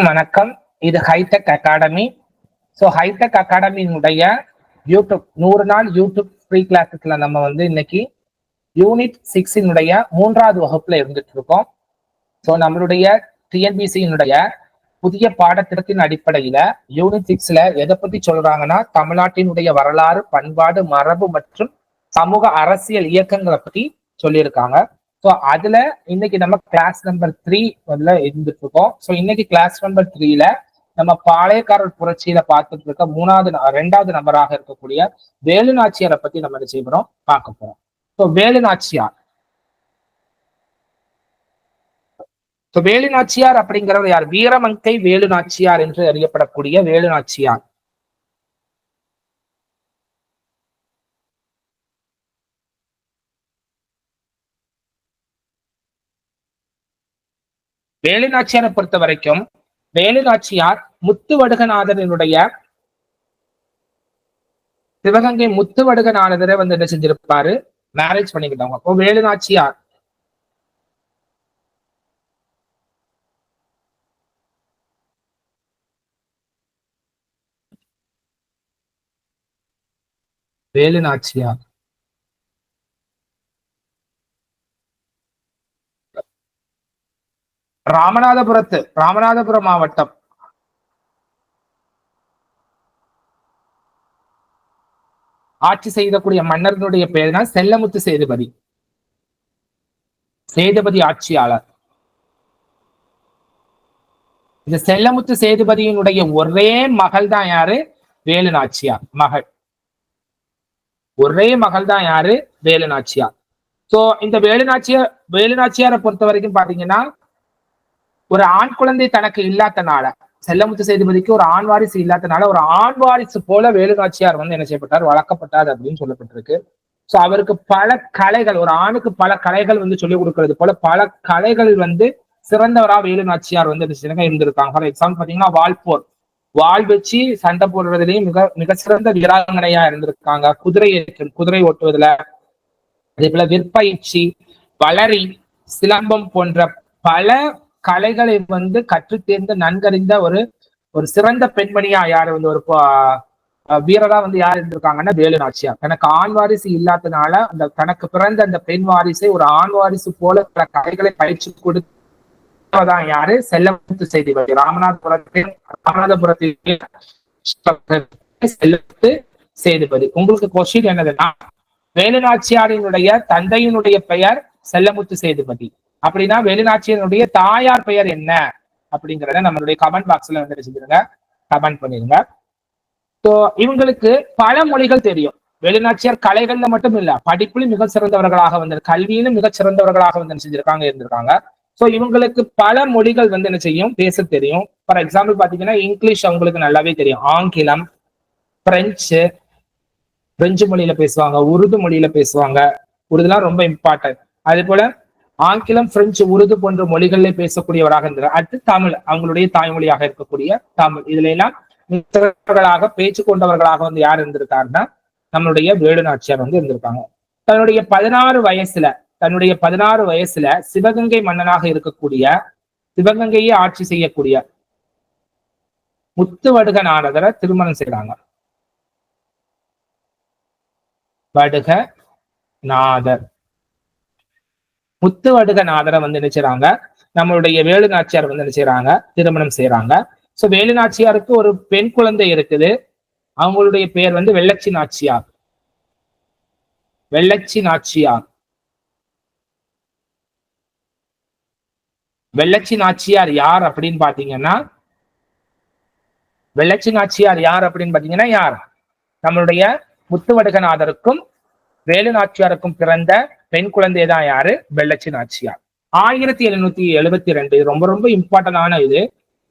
வணக்கம். இது hitech academy. Hitech அகாடமியினுடைய YouTube 100 நாள் யூடியூப் ஃப்ரீ கிளாஸஸ்ல நம்ம இன்னைக்கு யூனிட் 6 3வது வகுப்புல இருந்துட்டு இருக்கோம். நம்மளுடைய டிஎன்பிசியினுடைய புதிய பாடத்திட்டத்தின் அடிப்படையில யூனிட் 6ல எதை பத்தி சொல்றாங்கன்னா, தமிழ்நாட்டினுடைய வரலாறு, பண்பாடு, மரபு மற்றும் சமூக அரசியல் இயக்கங்களை பத்தி சொல்லியிருக்காங்க. அதுல இன்னைக்கு நம்ம கிளாஸ் நம்பர் 3 இருந்துட்டு இருக்கோம். இன்னைக்கு கிளாஸ் நம்பர் 3ல நம்ம பாளையக்காரர் புரட்சியில பார்த்துட்டு இருக்க 2வது நபராக இருக்கக்கூடிய வேலு நாச்சியாரை பத்தி நம்ம என்ன செய்யறோம் பார்க்க போறோம். வேலு நாச்சியார். வேலு நாச்சியார் அப்படிங்கிறவர் யார்? வீரமங்கை வேலு நாச்சியார் என்று அறியப்படக்கூடிய வேலு நாச்சியார். வேலு நாச்சியாரை பொறுத்த வரைக்கும் வேலு நாச்சியார் முத்துவடுகநாதனுடைய சிவகங்கை முத்துவடுகநாதரை என்ன செஞ்சிருப்பாரு? மேரேஜ் பண்ணிக்கிட்டவங்க. அப்போ வேலு நாச்சியார் வேலு நாச்சியார் ராமநாதபுரம் மாவட்டம் ஆட்சி செய்யக்கூடிய மன்னர்களுடைய பெயர் தான் செல்லமுத்து சேதுபதி. சேதுபதி ஆட்சியாளர். இந்த செல்லமுத்து சேதுபதியினுடைய ஒரே மகள் தான் யாரு? வேலு நாச்சியார் மகள். ஒரே மகள் தான் யாரு? வேலு நாச்சியார். இந்த வேலு நாச்சியாரை பொறுத்த வரைக்கும் பாத்தீங்கன்னா, ஒரு ஆண் குழந்தை தனக்கு இல்லாதனால, செல்லமுத்து சேதுபதிக்கு ஒரு ஆண் வாரிசு இல்லாதனால ஒரு ஆண் வாரிசு போல வேலு நாச்சியார் என்ன செய்யப்பட்டார்? வளர்க்கப்பட்டார் அப்படின்னு சொல்லப்பட்டிருக்கு. அவருக்கு பல கலைகள், ஒரு ஆணுக்கு பல கலைகள் சொல்லிக் கொடுக்கறது போல பல கலைகள் சிறந்தவரா வேலு நாச்சியார் இருந்திருக்காங்க. ஃபார் எக்ஸாம்பிள் பாத்தீங்கன்னா, வால்போர், வால் வச்சு சண்டை போடுறதுலயும் மிக சிறந்த வீராங்கனையா இருந்திருக்காங்க. குதிரை ஓட்டுவதுல, அதே போல விற்பயிற்சி, வளரி, சிலம்பம் போன்ற பல கலைகளை கற்று தேர்ந்த நன்கறிந்த ஒரு சிறந்த பெண்மணியா யாரு ஒரு வீரரா யார் இருந்திருக்காங்கன்னா வேலு நாச்சியார். தனக்கு ஆண் வாரிசு இல்லாதனால அந்த தனக்கு பிறந்த அந்த பெண் வாரிசை ஒரு ஆண் வாரிசு போல பல கலைகளை பயிற்சி கொடுத்ததான் யாரு? செல்லமுத்து சேதுபதி. ராமநாதபுரத்தில் செல்லமுத்து சேதுபதி. உங்களுக்கு கொஸ்டின் என்னதுன்னா, வேலு நாச்சியாரினுடைய தந்தையினுடைய பெயர் செல்லமுத்து சேதுபதி. அப்படின்னா வேலு நாச்சியாருடைய தாயார் பெயர் என்ன அப்படிங்கிறத நம்மளுடைய கமெண்ட் பாக்ஸ்ல செஞ்சிருங்க, கமெண்ட் பண்ணிருங்க. இவங்களுக்கு பல மொழிகள் தெரியும். வேலு நாச்சியார் கலைகள்ல மட்டும் இல்ல, படிப்பிலும் மிக சிறந்தவர்களாக கல்வியிலும் மிக சிறந்தவர்களாக இருந்திருக்காங்க. இவங்களுக்கு பல மொழிகள் என்ன செய்யும்? பேச தெரியும். ஃபார் எக்ஸாம்பிள் பாத்தீங்கன்னா, இங்கிலீஷ் அவங்களுக்கு நல்லாவே தெரியும். ஆங்கிலம், பிரெஞ்சு மொழியில பேசுவாங்க, உருது மொழியில பேசுவாங்க. உருதுலாம் ரொம்ப இம்பார்ட்டன்ட். அதே போல ஆங்கிலம், பிரெஞ்சு, உருது போன்ற மொழிகளிலே பேசக்கூடியவராக இருந்தார். அடுத்து தமிழ், அவங்களுடைய தாய்மொழியாக இருக்கக்கூடிய தமிழ். இதுல எல்லாம் பேச்சு கொண்டவர்களாக யார் இருந்திருக்காருன்னா, நம்மளுடைய வேலு நாச்சியார் இருந்திருக்காங்க. தன்னுடைய 16 வயசுல சிவகங்கை மன்னனாக இருக்கக்கூடிய, சிவகங்கையை ஆட்சி செய்யக்கூடிய முத்துவடுகநாதரை திருமணம் செய்யறாங்க. முத்துவடுகநாதரை என்ன செய்றாங்க? நம்மளுடைய வேலு நாச்சியார் என்ன செய்யறாங்க? திருமணம் செய்யறாங்க. வேலு நாச்சியாருக்கு ஒரு பெண் குழந்தை இருக்குது. அவங்களுடைய பெயர் வெள்ளச்சி நாச்சியார். வெள்ளச்சி நாச்சியார் யார் அப்படின்னு பாத்தீங்கன்னா, யார்? நம்மளுடைய முத்துவடுகநாதருக்கும் வேலு நாச்சியாருக்கும் பிறந்த பெண் குழந்தை தான் யாரு? வெள்ளச்சி நாச்சியார். 1772 ரொம்ப ரொம்ப இம்பார்ட்டன்டான இது,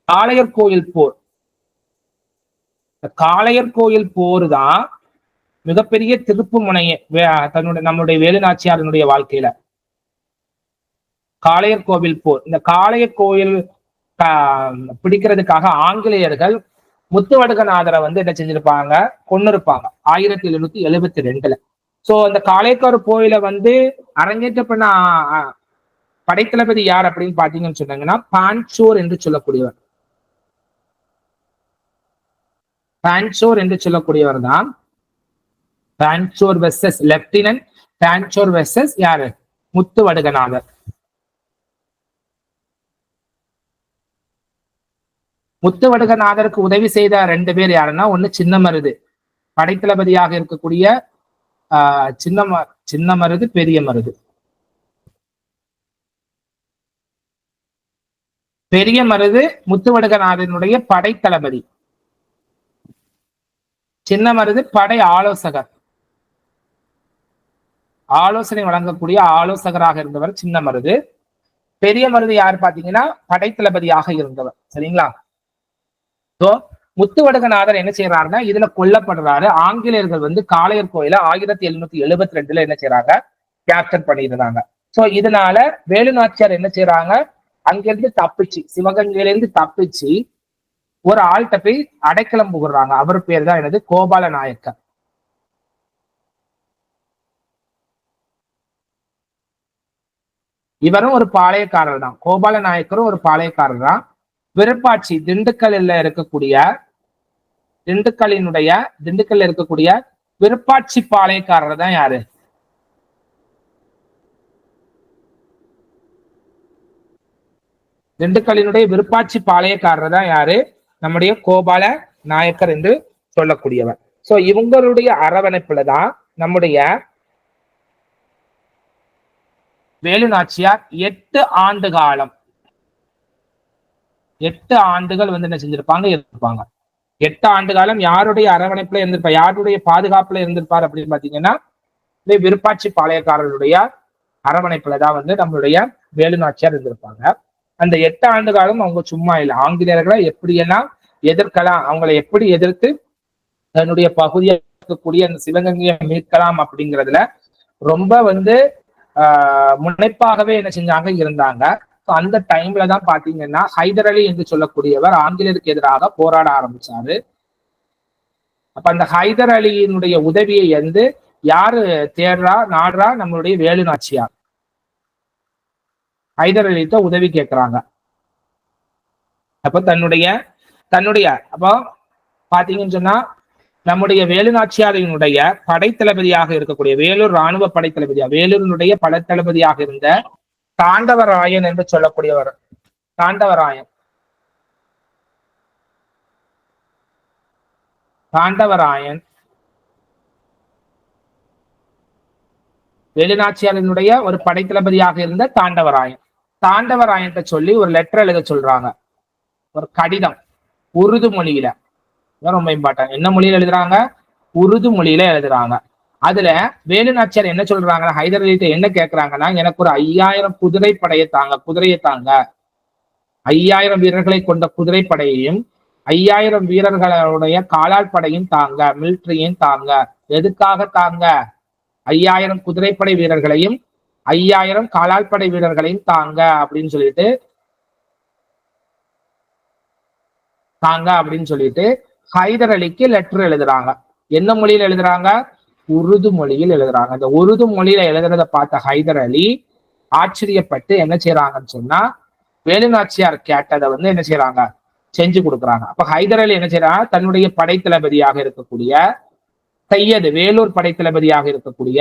காளையர் கோயில் போர். காளையர் கோயில் போர் தான் மிகப்பெரிய திருப்பு முனைய நம்முடைய வேலு நாச்சியாரினுடைய வாழ்க்கையில. காளையர் கோவில் போர். இந்த காளையர் கோயில் பிடிக்கிறதுக்காக ஆங்கிலேயர்கள் முத்துவடுகநாதரை என்ன செஞ்சிருப்பாங்க? கொன்னு இருப்பாங்க 1772. அந்த காளையக்கார கோயில அரங்கேற்ற பண்ண படைத்தளபதி யார் அப்படின்னு பாத்தீங்கன்னு சொன்னாங்கன்னா, பான்சோர் என்று சொல்லக்கூடியவர். பான்சோர் என்று சொல்லக்கூடியவர் தான் பான்சோர் வெர்சஸ் லெப்டினன்ட் பான்சோர் வெர்சஸ் யாரு முத்துவடுகநாதர். முத்துவடுகநாதருக்கு உதவி செய்த 2 பேர் யாருன்னா, ஒண்ணு சின்னமருது படைத்தளபதியாக இருக்கக்கூடிய சின்னமருது பெரிய மருது. பெரிய மருது முத்துவடுகநாதனுடைய படைத்தளபதி, சின்ன மருது படை ஆலோசகர், ஆலோசனை வழங்கக்கூடிய ஆலோசகராக இருந்தவர் சின்ன மருது. பெரிய மருது யார் பாத்தீங்கன்னா படைத்தளபதியாக இருந்தவர். சரிங்களா? முத்துவடுகநாதர் என்ன செய்யறாருன்னா இதுல கொல்லப்படுறாரு. ஆங்கிலேயர்கள் வந்து காளையர் கோயில 1772 என்ன செய்யறாங்க, கேப்சர் பண்ணியிருந்தாங்க. சோ இதனால வேலு நாச்சியார் என்ன செய்யறாங்க, அங்கிருந்து தப்பிச்சு சிவகங்கையில இருந்து தப்பிச்சு ஒரு ஆள்கிட்ட போய் அடைக்கலம் புகுறாங்க. அவர் பேர் தான் என்னது, கோபால நாயக்கர். இவரும் ஒரு பாளையக்காரர் தான். கோபால நாயக்கரும் ஒரு பாளையக்காரர் தான். விருப்பாட்சி திண்டுக்கல்ல இருக்கக்கூடிய விருப்பாட்சி பாளையக்காரர் தான் யாரு, திண்டுக்கல்லினுடைய விருப்பாட்சி பாளையக்காரர் தான் யாரு, நம்முடைய கோபால நாயக்கர் என்று சொல்லக்கூடியவர். சோ இவங்களுடைய அரவணைப்புல தான் நம்முடைய வேலு நாச்சியார் 8 ஆண்டு காலம் 8 ஆண்டுகள் வந்து என்ன செஞ்சிருப்பாங்க, இருப்பாங்க. 8 ஆண்டு காலம் யாருடைய அரவணைப்புல இருந்திருப்பார், யாருடைய பாதுகாப்புல இருந்திருப்பார் அப்படின்னு பாத்தீங்கன்னா விருப்பாட்சி பாளையக்காரருடைய அரவணைப்புலதான் வந்து நம்மளுடைய வேலு நாச்சியார் இருந்திருப்பாங்க. அந்த 8 ஆண்டு காலம் அவங்க சும்மா இல்லை, ஆங்கிலேயர்களை எப்படியெல்லாம் எதிர்க்கலாம், அவங்களை எப்படி எதிர்த்து தன்னுடைய பகுதியை இருக்கக்கூடிய அந்த சிவகங்கையை மீட்கலாம் அப்படிங்கிறதுல ரொம்ப வந்து முனைப்பாகவே என்ன செஞ்சாங்க, இருந்தாங்க. அந்த டைம்ல தான் பாத்தீங்கன்னா ஹைதர் அலி என்று சொல்லக்கூடியவர் ஆங்கிலேயருக்கு எதிராக போராட ஆரம்பிச்சாரு. அப்ப அந்த ஹைதர் அலியினுடைய உதவியை வந்து யாரு நாடுறா, நம்மளுடைய வேலு நாச்சியார் ஹைதர் அலிட்ட உதவி கேட்கிறாங்க. அப்ப தன்னுடைய அப்போ பாத்தீங்கன்னு சொன்னா நம்முடைய வேலு நாச்சியாரினுடைய படைத்தளபதியாக இருக்கக்கூடிய வேலூர் இராணுவ படைத்தளபதியாக வேலூரினுடைய படைத்தளபதியாக இருந்த தாண்டவராயன் என்று சொல்லக்கூடியவர், தாண்டவராயன் வேலுநாச்சியாரினுடைய ஒரு படைத்தளபதியாக இருந்த தாண்டவராயன் சொல்லி ஒரு லெட்டர் எழுத சொல்றாங்க, ஒரு கடிதம் உருது மொழியில. ரொம்ப இம்பார்ட்டன். என்ன மொழியில எழுதுறாங்க, உருது மொழியில எழுதுறாங்க. அதுல வேலு நாச்சியார் என்ன சொல்றாங்கன்னா, ஹைதர் அலிட்ட என்ன கேட்கிறாங்கன்னா, எனக்கு ஒரு 5000 குதிரையை தாங்க 5000 வீரர்களை கொண்ட குதிரைப்படையையும் 5000 வீரர்களுடைய காலால் படையும் தாங்க, மிலிட்டரியும் தாங்க. எதுக்காக தாங்க, 5000 குதிரைப்படை வீரர்களையும் 5000 காலால் படை வீரர்களையும் தாங்க அப்படின்னு சொல்லிட்டு ஹைதர் அலிக்கு லெட்டர் எழுதுறாங்க. என்ன மொழியில எழுதுறாங்க, உருது மொழியில் எழுதுறாங்க. அந்த உருது மொழியில எழுதுறத பார்த்த ஹைதர் அலி ஆச்சரியப்பட்டு என்ன செய்யறாங்கன்னு சொன்னா, வேலு நாச்சியார் கேட்டதை வந்து என்ன செய்யறாங்க, செஞ்சு கொடுக்குறாங்க. அப்ப ஹைதர் அலி என்ன செய்யறாங்க, தன்னுடைய படைத்தளபதியாக இருக்கக்கூடிய சையது, வேலூர் படைத்தளபதியாக இருக்கக்கூடிய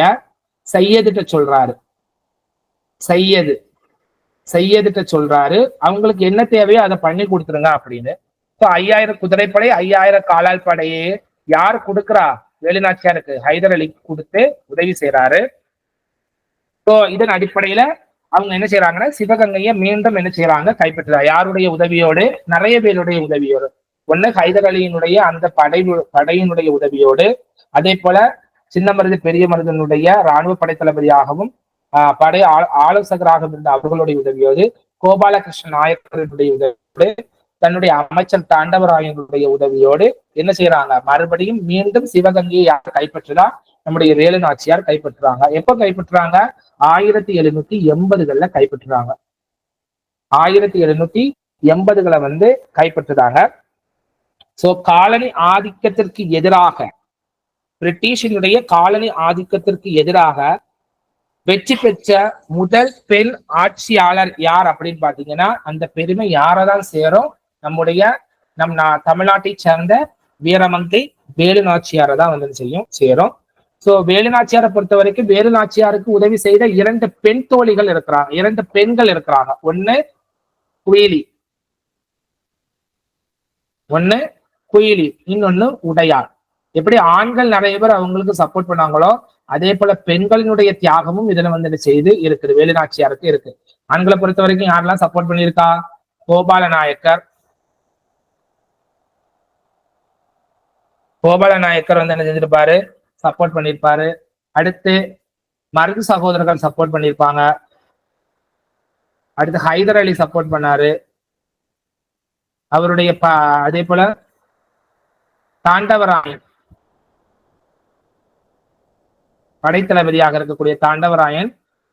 சையதுட்ட சொல்றாரு அவங்களுக்கு என்ன தேவையோ அதை பண்ணி கொடுத்துருங்க அப்படின்னு. 5000 குதிரைப்படை 5000 காலால் படையே யார் கொடுக்குறா, வேலு நாச்சியாருக்கு ஹைதர் அலி கொடுத்து உதவி செய்யறாரு. இதன் அடிப்படையில அவங்க என்ன செய்யறாங்கன்னா சிவகங்கையை மீண்டும் என்ன செய்யறாங்க, கைப்பற்றுறாங்க. யாருடைய உதவியோடு, நிறைய பேருடைய உதவியோடு. ஒண்ணு ஹைதர் அலியினுடைய அந்த படையினுடைய உதவியோடு, அதே போல சின்ன மருது பெரிய மருதனுடைய இராணுவ படைத்தளபதியாகவும் படை ஆலோசகராக இருந்த அவர்களுடைய உதவியோடு, கோபாலகிருஷ்ண நாயக்கருடைய உதவியோடு, தன்னுடைய அமைச்சர் தாண்டவராயனுடைய உதவியோடு என்ன செய்யறாங்க, மறுபடியும் மீண்டும் சிவகங்கையை யார் கைப்பற்றுதா, நம்முடைய வேலு நாச்சியார் கைப்பற்றுறாங்க. எப்ப கைப்பற்றுறாங்க, 1780களில் கைப்பற்றுறாங்க. 1780களை வந்து கைப்பற்றுறாங்க. சோ காலனி ஆதிக்கத்திற்கு எதிராக, பிரிட்டிஷினுடைய காலனி ஆதிக்கத்திற்கு எதிராக வெற்றி பெற்ற முதல் பெண் ஆட்சியாளர் யார் அப்படின்னு பாத்தீங்கன்னா, அந்த பெருமை யாரதான் சேரும், நம்முடைய தமிழ்நாட்டை சேர்ந்த வீரமங்கை வேலு நாச்சியாரை தான் வந்து சேரும். சோ வேலு நாச்சியாரை பொறுத்த வரைக்கும் வேலு நாச்சியாருக்கு உதவி செய்த 2 பெண் தோழிகள் இருக்கிறாங்க, 2 பெண்கள் இருக்கிறாங்க. ஒண்ணு குயிலி, இன்னொன்னு உடையாள். எப்படி ஆண்கள் நிறைய பேர் அவங்களுக்கு சப்போர்ட் பண்ணாங்களோ அதே போல பெண்களினுடைய தியாகமும் இதுல வந்து செய்து இருக்குது, வேலு நாச்சியாருக்கு இருக்கு. ஆண்களை பொறுத்த வரைக்கும் யாரெல்லாம் சப்போர்ட் பண்ணியிருக்கா? கோபால நாயக்கர் வந்து என்ன செஞ்சிருப்பாரு? சப்போர்ட் பண்ணியிருப்பாரு. அடுத்து மருது சகோதரர்கள் சப்போர்ட் பண்ணியிருப்பாங்க. அடுத்து ஹைதர் அலி சப்போர்ட் பண்ணாரு. அவருடைய அதே போல தாண்டவராயன், படைத்தளபதியாக இருக்கக்கூடிய தாண்டவராயன்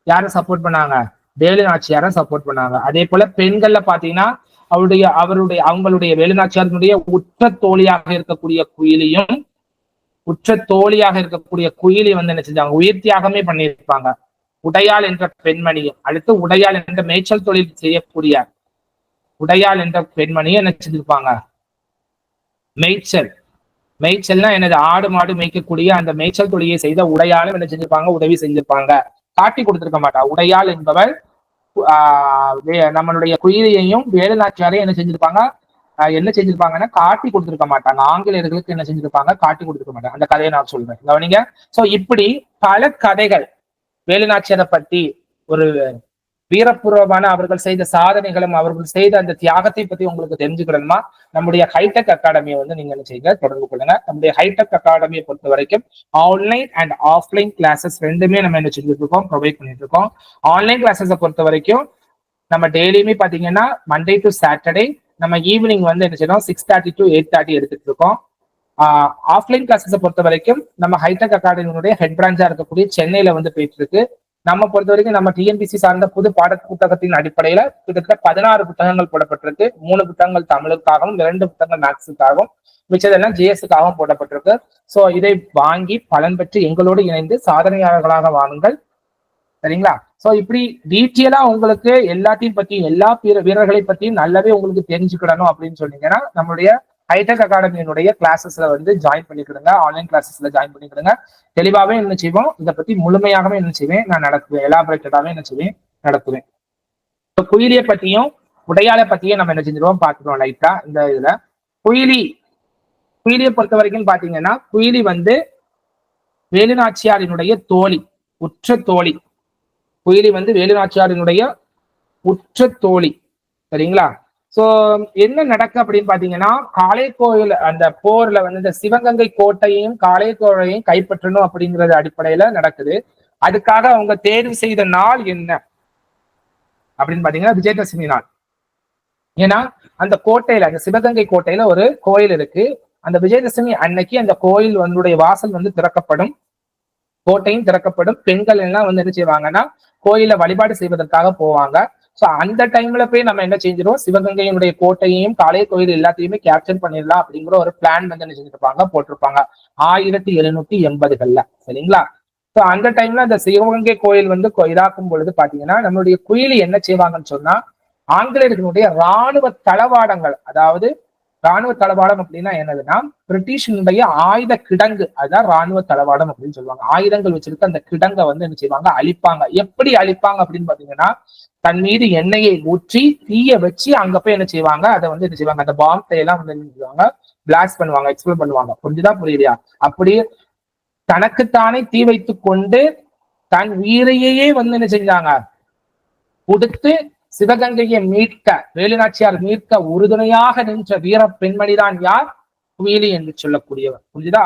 யாரை சப்போர்ட் பண்ணாங்க? வேலு நாச்சியாரை சப்போர்ட் பண்ணாங்க. அதே போல பெண்கள்ல பாத்தீங்கன்னா அவங்களுடைய வேலு நாச்சியாருடைய உற்ற தோழியாக இருக்கக்கூடிய குயிலி வந்து என்ன செஞ்சாங்க? உயிர் தியாகமே பண்ணியிருப்பாங்க. உடையாள் என்ற பெண்மணியும், அடுத்து உடையாள் என்ற மேய்ச்சல் தொழில் செய்யக்கூடிய உடையாள் என்ற பெண்மணியும் என்ன செஞ்சிருப்பாங்க? மேய்ச்சல்னா என்னது? ஆடு மாடு மேய்க்கக்கூடிய அந்த மேய்ச்சல் தொழிலை செய்த உடையாளும் என்ன செஞ்சிருப்பாங்க? உதவி செஞ்சிருப்பாங்க. காட்டி கொடுத்திருக்க மாட்டா. உடையாள் என்பவர் நம்மளுடைய குயிலியையும் வேலு நாச்சியாரையும் என்ன செஞ்சிருப்பாங்கன்னா காட்டி கொடுத்திருக்க மாட்டாங்க. ஆங்கிலேயர்களுக்கு என்ன செஞ்சிருப்பாங்க? காட்டி கொடுத்திருக்க மாட்டாங்க. அந்த கதையை நான் சொல்றேன், கவனிங்க. சோ இப்படி பல கதைகள் வேலு நாச்சியாரை பத்தி, ஒரு வீரபூர்வமான அவர்கள் செய்த சாதனைகளும் அவர்கள் செய்த அந்த தியாகத்தை பத்தி உங்களுக்கு தெரிஞ்சுக்கணுமா, நம்முடைய ஹைடெக் அகாடமியை வந்து நீங்க என்ன செய்யுங்க? தொடர்பு கொள்ளுங்க. நம்முடைய ஹைடெக் அகாடமியை பொறுத்த வரைக்கும் ஆன்லைன் அண்ட் ஆஃப்லைன் கிளாஸஸ் ரெண்டுமே நம்ம என்ன செஞ்சுட்டு இருக்கோம்? ப்ரொவைட் பண்ணிட்டு இருக்கோம். ஆன்லைன் கிளாஸஸை பொறுத்த வரைக்கும் நம்ம டெய்லியுமே பாத்தீங்கன்னா மண்டே டு சாட்டர்டே நம்ம ஈவினிங் வந்து என்ன செய்யறோம்? 6:30 to 8:30 எடுத்துட்டு இருக்கோம். ஆஃப்லைன் கிளாஸஸை பொறுத்த வரைக்கும் நம்ம ஹைடெக் அகாடமியுடைய ஹெட் பிரான்ச்சா இருக்கக்கூடிய சென்னையில வந்து போயிட்டு இருக்கு. நம்ம பொறுத்த வரைக்கும் நம்ம டிஎன்பிசி சார்ந்த புது பாட புத்தகத்தின் அடிப்படையில கிட்டத்தட்ட 16 புத்தகங்கள் போடப்பட்டிருக்கு. 3 புத்தகங்கள் தமிழுக்காகவும், 2 புத்தகங்கள் மேக்ஸுக்காகவும், மிச்சதெல்லாம் ஜிஎஸ்க்காகவும் போடப்பட்டிருக்கு. சோ இதை வாங்கி பலன் பெற்று எங்களோடு இணைந்து சாதனையாளர்களாக வாங்குங்கள், சரிங்களா? சோ இப்படி டீட்டெயிலா உங்களுக்கு எல்லாத்தையும் பத்தியும், எல்லா வீரர்களை பத்தியும் நல்லாவே உங்களுக்கு தெரிஞ்சுக்கிடணும் அப்படின்னு சொன்னீங்கன்னா நம்மளுடைய ஹைடெக் அகாடமியினுடைய கிளாஸஸ்ல வந்து ஜாயின் பண்ணிக்கிடுங்க. ஆன்லைன் கிளாஸஸ்ல ஜாயின் பண்ணிக்கிடுங்க. தெளிவாவே என்ன செய்வோம்? இதை பத்தி முழுமையாகவே என்ன செய்வேன்? நான் நடத்துவேன். எலாபரேட்டடாவே என்ன செய்வேன்? நடத்துவேன். குயிலியை பத்தியும் உடையாளை பத்தியும் நம்ம என்ன செஞ்சிருவோம்? பார்த்துக்கிறோம் லைட்டா இந்த இதுல. குயிலியை பொறுத்த வரைக்கும் பாத்தீங்கன்னா குயிலி வந்து வேலு நாச்சியாரினுடைய தோழி, உற்ற தோழி. குயிலி வந்து வேலு நாச்சியாரினுடைய உற்ற தோழி, சரிங்களா? சோ என்ன நடக்கு அப்படின்னு பாத்தீங்கன்னா, காளை கோயில் அந்த போர்ல வந்து இந்த சிவகங்கை கோட்டையையும் காளை கோயிலையும் கைப்பற்றணும் அப்படிங்கறது அடிப்படையில நடக்குது. அதுக்காக அவங்க தேர்வு செய்த நாள் என்ன அப்படின்னு பாத்தீங்கன்னா விஜயதசமி நாள். ஏன்னா அந்த கோட்டையில, அந்த சிவகங்கை கோட்டையில ஒரு கோயில் இருக்கு. அந்த விஜயதசமி அன்னைக்கு அந்த கோயில் வந்து வாசல் வந்து திறக்கப்படும், கோட்டையும் திறக்கப்படும். பெண்கள் எல்லாம் வந்து என்ன செய்வாங்கன்னா கோயில வழிபாடு செய்வதற்காக போவாங்க. சோ அந்த டைம்ல போய் நம்ம என்ன செஞ்சிருவோம்? சிவகங்கையினுடைய கோட்டையையும் காளை கோயில் எல்லாத்தையுமே கேப்சர் பண்ணிடலாம் அப்படிங்கிற ஒரு பிளான் வந்து என்ன செஞ்சிருப்பாங்க? போட்டிருப்பாங்க 1780கள்ல, சரிங்களா? சோ அந்த டைம்ல அந்த சிவகங்கை கோயில் வந்து இதாக்கும் பொழுது பாத்தீங்கன்னா நம்மளுடைய குயிலி என்ன செய்வாங்கன்னு சொன்னா, ஆங்கிலேயர்களுடைய இராணுவ தளவாடங்கள், அதாவது இராணுவ தளவாடம் அப்படின்னா என்னதுன்னா பிரிட்டிஷினுடைய ஆயுத கிடங்கு, அதுதான் இராணுவ தளவாடம் அப்படின்னு சொல்லுவாங்க. ஆயுதங்கள் வச்சிருக்க அந்த கிடங்கை வந்து என்ன செய்வாங்க? அழிப்பாங்க. எப்படி அழிப்பாங்க அப்படின்னு பாத்தீங்கன்னா, தன் மீது எண்ணெயை ஊற்றி தீய வச்சு அங்க போய் என்ன செய்வாங்க? அதை வந்து என்ன செய்வாங்க? அந்த பாம்பை எல்லாம் வந்து என்ன செய்வாங்க? பிளாஸ்ட் பண்ணுவாங்க, எக்ஸ்ப்ளோர் பண்ணுவாங்க. புரிஞ்சுதா புரியலையா? அப்படி தனக்குத்தானே தீ வைத்து கொண்டு தன் உயிரையே வந்து என்ன செஞ்சாங்க? கொடுத்து சிவகங்கையை மீட்க, வேலு நாச்சியார் மீட்க உறுதுணையாக நின்ற வீர பெண்மணிதான் யார்? குயிலி என்று சொல்லக்கூடியவர். புரிஞ்சுதா?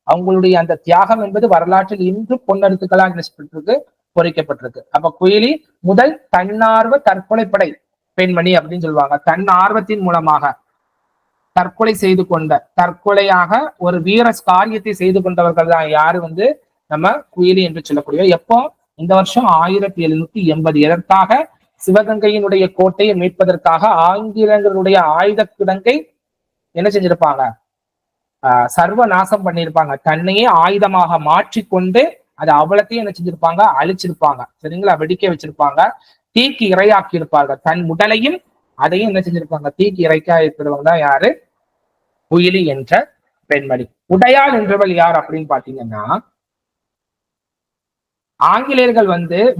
அவங்களுடைய அந்த தியாகம் என்பது வரலாற்றில் இன்று பொன்னெழுத்துக்களாக நினைக்கப்பட்டிருக்கு, பொறிக்கப்பட்டிருக்கு. அப்ப குயிலி முதல் தன்னார்வ தற்கொலைப்படை பெண்மணி அப்படின்னு சொல்லுவாங்க. தன் ஆர்வத்தின் மூலமாக தற்கொலை செய்து கொண்ட, தற்கொலையாக ஒரு வீர காரியத்தை செய்து கொண்டவர்கள் தான் யாரு? வந்து நம்ம குயிலி என்று சொல்லக்கூடிய. எப்போ? இந்த வருஷம் 1780. எதற்காக? சிவகங்கையினுடைய கோட்டையை மீட்பதற்காக ஆங்கிலேயர்களுடைய ஆயுத கிடங்கை என்ன செஞ்சிருப்பாங்க? சர்வ நாசம் பண்ணியிருப்பாங்க. தன்னையே ஆயுதமாக மாற்றிக்கொண்டு அதை அவ்வளத்தையும் என்ன செஞ்சிருப்பாங்க? அழிச்சிருப்பாங்க, சரிங்களா? வெடிக்க வச்சிருப்பாங்க, தீக்கு இரையாக்கி இருப்பார்கள். தன் உடலையும் அதையும் என்ன செஞ்சிருப்பாங்க? தீக்கு இறைக்கா இருக்கிறவங்க தான் யாரு? குயிலி என்ற பெண்மணி. உடையாள் என்றவள் யார் அப்படின்னு பாத்தீங்கன்னா, ஆங்கிலேயர்கள்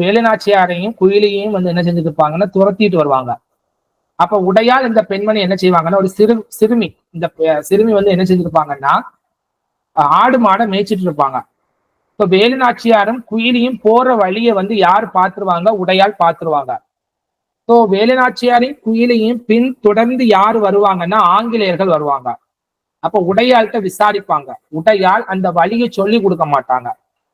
வேலுநாச்சியாரையும் குயிலியையும் என்ன செஞ்சிருப்பாங்கன்னா துரத்திட்டு வருவாங்க. அப்ப உடையாள் இந்த பெண்மணி என்ன செய்வாங்கன்னா, ஒரு சிறுமி, இந்த சிறுமி என்ன செஞ்சிருப்பாங்கன்னா ஆடு மாடை மேய்ச்சிட்டு இருப்பாங்க. இப்ப வேலுநாச்சியாரும் குயிலியும் போற வழியை யார் பாத்துருவாங்க? உடையாள் பாத்துருவாங்க. ஸோ வேலுநாச்சியாரையும் குயிலையும் பின் தொடர்ந்து யார் வருவாங்கன்னா ஆங்கிலேயர்கள் வருவாங்க. அப்ப உடையாள்கிட்ட விசாரிப்பாங்க. உடையாள் அந்த வழியை சொல்லி கொடுக்க மாட்டாங்க.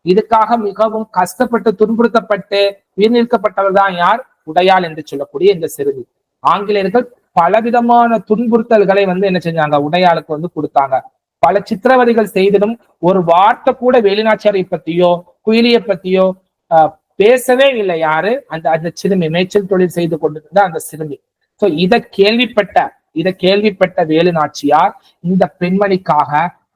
இதுக்காக மிகவும் கஷ்டப்பட்டு துன்புறுத்தப்பட்டு உயிர்நீக்கப்பட்டவர் தான் யார்? உடையாள் என்று சொல்லக்கூடிய இந்த சிறுமி. ஆங்கிலேயர்கள் பலவிதமான துன்புறுத்தல்களை என்ன செஞ்சாங்க? உடையாளுக்கு கொடுத்தாங்க. பல சித்திரவதைகள் செய்திடும் ஒரு வார்த்தை கூட வேலுநாச்சியாரை பத்தியோ குயிலியை பத்தியோ பேசவே இல்லை. யாரு? அந்த சிறுமி, மேய்ச்சல் தொழில் செய்து கொண்டிருந்த அந்த சிறுமி. சோ இதை கேள்விப்பட்ட வேலுநாச்சியார் இந்த பெண்மணிக்காக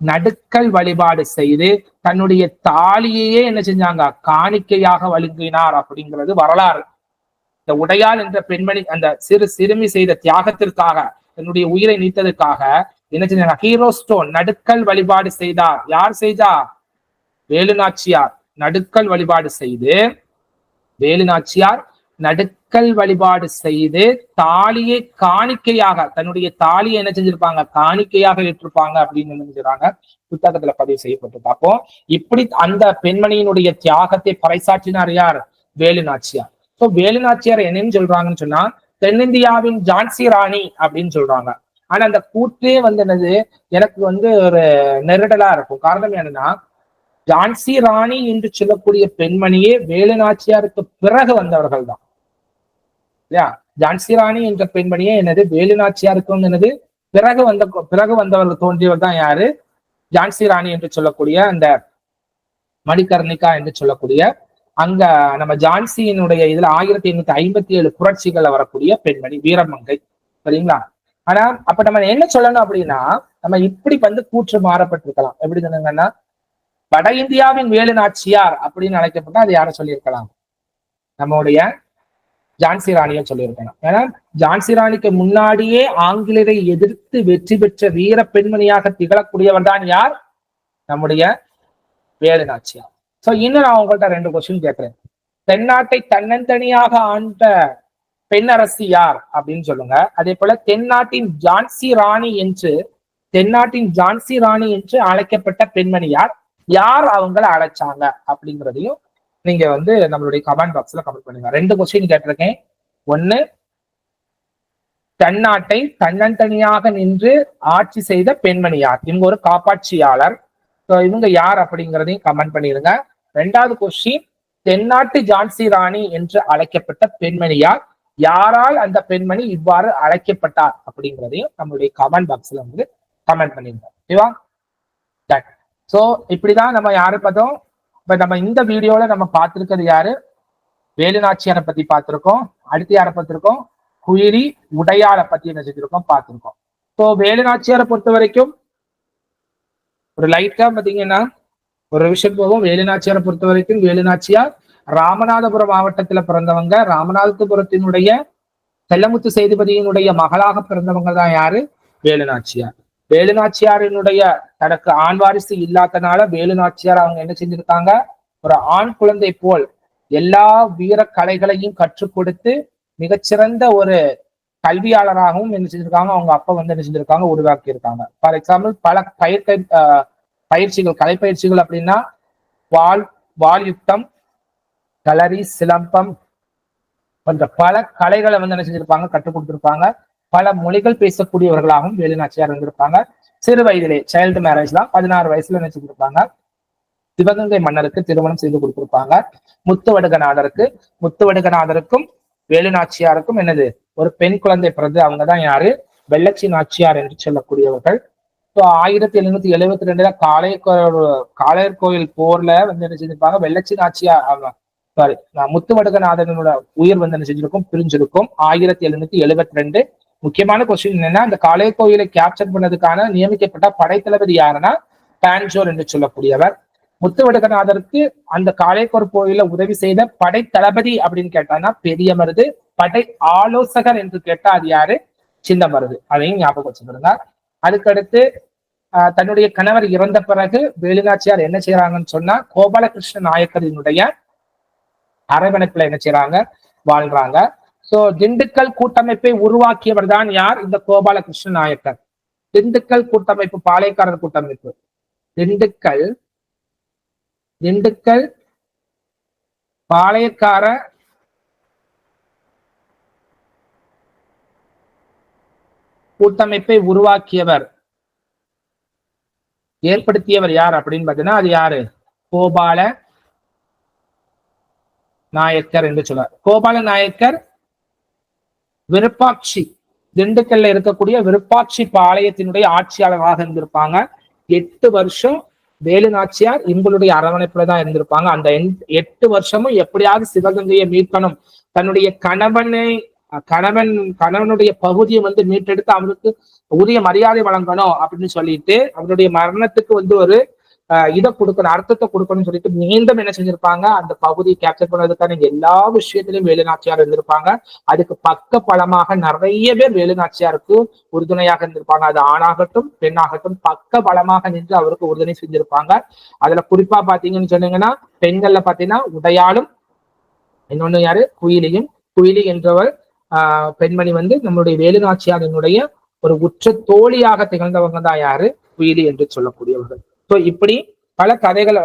நடுக்கல் வழிபாடு செய்து தன்னுடைய தாலியையே என்ன செஞ்சாங்க? காணிக்கையாக வழங்கினார் அப்படிங்கிறது வரலாறு. இந்த உடையாள் என்ற பெண்மணி அந்த சிறுமி செய்த தியாகத்திற்காக, தன்னுடைய உயிரை நீத்ததுக்காக என்ன செஞ்சாங்க? ஹீரோ ஸ்டோன், நடுக்கல் வழிபாடு செய்தார். யார் செய்தா? வேலுநாச்சியார் நடுக்கல் வழிபாடு செய்து, வேலுநாச்சியார் நடுக்கல் வழிபாடு செய்து தாலியை காணிக்கையாக, தன்னுடைய தாலியை என்ன செஞ்சிருப்பாங்க? காணிக்கையாக ஏற்றிருப்பாங்க அப்படின்னு நினைக்கிறாங்க. புத்தகத்துல பதிவு செய்யப்பட்டு பார்ப்போம். இப்படி அந்த பெண்மணியினுடைய தியாகத்தை பறைசாற்றினார் யார்? வேலுநாச்சியார். ஸோ வேலுநாச்சியார் என்னன்னு சொல்றாங்கன்னு சொன்னா, தென்னிந்தியாவின் ஜான்சி ராணி அப்படின்னு சொல்றாங்க. ஆனா அந்த கூற்றே என்னது எனக்கு ஒரு நெருடலா இருக்கும். காரணம் என்னன்னா, ஜான்சி ராணி என்று சொல்லக்கூடிய பெண்மணியே வேலுநாச்சியாருக்கு பிறகு வந்தவர்கள் தான் இல்லையா? ஜான்சி ராணி என்ற பெண்மணியே வேலுநாச்சியாருக்கு பிறகு வந்தவர்கள் தோன்றியவர் தான் யாரு? ஜான்சி ராணி என்று சொல்லக்கூடிய அந்த மணிகர்ணிகா என்று சொல்லக்கூடிய அங்க நம்ம ஜான்சியினுடைய இதுல 1857 புரட்சிகள்ல வரக்கூடிய பெண்மணி, வீரமங்கை. சரிங்களா? ஆனா அப்ப நம்ம என்ன சொல்லணும் அப்படின்னா, நம்ம இப்படி கூற்று மாறப்பட்டிருக்கலாம். எப்படி சொன்னாங்கன்னா, வட இந்தியாவின் வேலுநாச்சியார் அப்படின்னு அழைக்கப்பட்டா அது யாரை சொல்லியிருக்கலாம்? நம்முடைய ஜான்சி ராணியை சொல்லியிருக்கலாம். ஏன்னா ஜான்சி ராணிக்கு முன்னாடியே ஆங்கிலேயரை எதிர்த்து வெற்றி பெற்ற வீர பெண்மணியாக திகழக்கூடியவர் தான் யார்? நம்முடைய வேலுநாச்சியார். சோ இன்னும் நான் உங்கள்கிட்ட 2 கொஸ்டின் கேட்கிறேன். தென்னாட்டை தன்னந்தனியாக ஆண்ட பெண்ணரசி யார் அப்படின்னு சொல்லுங்க. அதே போல தென்னாட்டின் ஜான்சி ராணி என்று அழைக்கப்பட்ட பெண்மணி யார்? யார் அவங்களை அழைச்சாங்க அப்படிங்கிறதையும் நீங்க நம்மளுடைய கமெண்ட் பாக்ஸ்ல கமெண்ட் பண்ணுங்க. 2 கொஸ்டின் கேட்டிருக்கேன். 1, தென்னாட்டை தன்னந்தனியாக நின்று ஆட்சி செய்த பெண்மணி யார்? இவங்க ஒரு காப்பாட்சியாளர். இவங்க யார் அப்படிங்கிறதையும் கமெண்ட் பண்ணிருங்க. 2வது கொஸ்டின், தென்னாட்டு ஜான்சி ராணி என்று அழைக்கப்பட்ட பெண்மணி யார்? யாரால் அந்த பெண்மணி இவ்வாறு அழைக்கப்பட்டார் அப்படிங்கிறதையும் நம்மளுடைய கமெண்ட் பாக்ஸ்ல கமெண்ட் பண்ணிருங்க. ஓகேவா? சோ இப்படிதான் நம்ம யாரு பார்த்தோம். இப்ப நம்ம இந்த வீடியோல நம்ம பார்த்திருக்கிறது யாரு? வேலுநாச்சியாரை பத்தி பார்த்திருக்கோம். அடுத்து யாரை பார்த்திருக்கோம்? குயிலி, உடையாளை பத்தி என்ன செஞ்சிருக்கோம்? பார்த்திருக்கோம். ஸோ வேலுநாச்சியாரை பொறுத்த வரைக்கும் ஒரு லைட்டா பாத்தீங்கன்னா ஒரு விஷயம் போகும். வேலுநாச்சியாரை பொறுத்த வரைக்கும் வேலுநாச்சியார் ராமநாதபுரம் மாவட்டத்துல பிறந்தவங்க. ராமநாதபுரத்தினுடைய செல்லமுத்து சேதுபதியினுடைய மகளாக பிறந்தவங்க தான் யாரு? வேலுநாச்சியார். வேலுநாச்சியாரினுடைய தனக்கு ஆண் வாரிசு இல்லாதனால வேலுநாச்சியார் அவங்க என்ன செஞ்சிருக்காங்க? ஒரு ஆண் குழந்தை போல் எல்லா வீர கலைகளையும் கற்றுக் கொடுத்து மிகச்சிறந்த ஒரு கல்வியாளராகவும் என்ன செஞ்சிருக்காங்க? அவங்க அப்பா என்ன செஞ்சிருக்காங்க? உருவாக்கி இருக்காங்க. ஃபார் எக்ஸாம்பிள் பல பயிற்சிகள், கலைப்பயிற்சிகள் அப்படின்னா வால் யுத்தம், களரி, சிலம்பம் போன்ற பல கலைகளை என்ன செஞ்சிருப்பாங்க? கற்றுக் கொடுத்திருப்பாங்க. பல மொழிகள் பேசக்கூடியவர்களாகவும் வேலுநாச்சியார் இருந்திருப்பாங்க. சிறு வயதிலே சைல்டு மேரேஜ் தான், 16 வயசுல என்ன செஞ்சிருப்பாங்க? சிவகங்கை மன்னருக்கு திருமணம் செய்து கொடுத்திருப்பாங்க. முத்துவடுகநாதருக்கும் வேலுநாச்சியாருக்கும் ஒரு பெண் குழந்தை பிறகு. அவங்கதான் யாரு? வெள்ளச்சி நாச்சியார் என்று சொல்லக்கூடியவர்கள். 1772 காளையர் கோயில் போர்ல என்ன செஞ்சிருப்பாங்க? வெள்ளச்சி நாச்சியார் முத்துவடுகநாதனோட உயிர் என்ன செஞ்சிருக்கும்? பிரிஞ்சிருக்கும் 1772. முக்கியமான கொஸ்டின் என்னன்னா, அந்த காளையர் கோயிலை கேப்சர் பண்ணதுக்கான நியமிக்கப்பட்ட படைத்தளபதி யாருன்னா பான்ஜோர் என்று சொல்லக்கூடியவர். முத்துவடுகநாதருக்கு அந்த காளையர் கோயில உதவி செய்த படைத்தளபதி அப்படின்னு கேட்டாங்கன்னா பெரிய மருது. படை ஆலோசகர் என்று கேட்டா அது யாரு? சின்ன மருது. அதையும் ஞாபகம் வச்சுக்கிறோங்க. அதுக்கடுத்து தன்னுடைய கணவர் இறந்த பிறகு வேலுநாச்சியார் என்ன செய்யறாங்கன்னு சொன்னா கோபாலகிருஷ்ண நாயக்கரினுடைய அரவணைப்புல என்ன செய்யறாங்க, வாழ்றாங்க. சோ திண்டுக்கல் கூட்டமைப்பை உருவாக்கியவர் தான் யார்? இந்த கோபாலகிருஷ்ண நாயக்கர். திண்டுக்கல் கூட்டமைப்பு, பாளையக்காரர் கூட்டமைப்பு, திண்டுக்கல் பாளையக்கார கூட்டமைப்பை உருவாக்கியவர், ஏற்படுத்தியவர் யார் அப்படின்னு பார்த்தீங்கன்னா அது யாரு? கோபால நாயக்கர் என்று சொல்றார். கோபால நாயக்கர் விருப்பாட்சி, திண்டுக்கல்ல இருக்கக்கூடிய விருப்பாட்சி பாளையத்தினுடைய ஆட்சியாளராக இருந்திருப்பாங்க. 8 வருஷம் வேலுநாச்சியார் இவங்களுடைய அரவணைப்புல தான் இருந்திருப்பாங்க. அந்த 8 வருஷமும் எப்படியாவது சிவகங்கையை மீட்கணும், தன்னுடைய கணவனுடைய பகுதியை வந்து மீட்டெடுத்து அவருக்கு உரிய மரியாதை வழங்கணும் அப்படின்னு சொல்லிட்டு அவருடைய மரணத்துக்கு வந்து ஒரு இதை கொடுக்கணும், அர்த்தத்தை கொடுக்கணும்னு சொல்லிட்டு மீண்டும் என்ன செஞ்சிருப்பாங்க, அந்த பகுதியை கேப்சர் பண்ணதுக்கான எல்லா விஷயத்திலையும் வேலுநாச்சியார் இருந்திருப்பாங்க. அதுக்கு பக்க பலமாக நிறைய பேர் வேலுநாச்சியாருக்கு உறுதுணையாக இருந்திருப்பாங்க. அது ஆணாகட்டும் பெண்ணாகட்டும் பக்க பலமாக நின்று அவருக்கு உறுதுணை செஞ்சிருப்பாங்க. அதுல குறிப்பா பாத்தீங்கன்னு சொன்னீங்கன்னா பெண்கள்ல பாத்தீங்கன்னா உடையாளும், இன்னொன்னு யாரு, குயிலி என்றவர் பெண்மணி வந்து நம்மளுடைய வேலுநாச்சியாரினுடைய ஒரு உற்ற தோழியாக திகழ்ந்தவங்க தான் யாரு, குயிலி என்று சொல்லக்கூடியவர்கள். ஸோ இப்படி பல கதைகள்,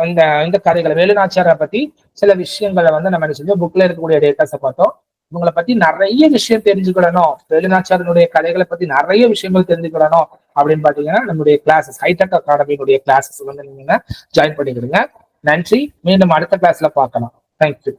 இந்த கதைகளை வேலுநாச்சியாரை பத்தி சில விஷயங்களை வந்து நம்ம என்ன செஞ்சோம், புக்ல இருக்கக்கூடிய டேட்டாஸை பார்த்தோம். இவங்களை பத்தி நிறைய விஷயம் தெரிஞ்சுக்கிடணும், வேலுநாச்சியாரினுடைய கதைகளை பத்தி நிறைய விஷயங்கள் தெரிஞ்சுக்கிடணும் அப்படின்னு பாத்தீங்கன்னா நம்மளுடைய கிளாஸஸ், ஹைடெக் அகாடமியினுடைய கிளாஸஸ் வந்து நீங்க ஜாயின் பண்ணிக்கிடுங்க. நன்றி. மீண்டும் அடுத்த கிளாஸ்ல பார்க்கலாம். தேங்க்யூ.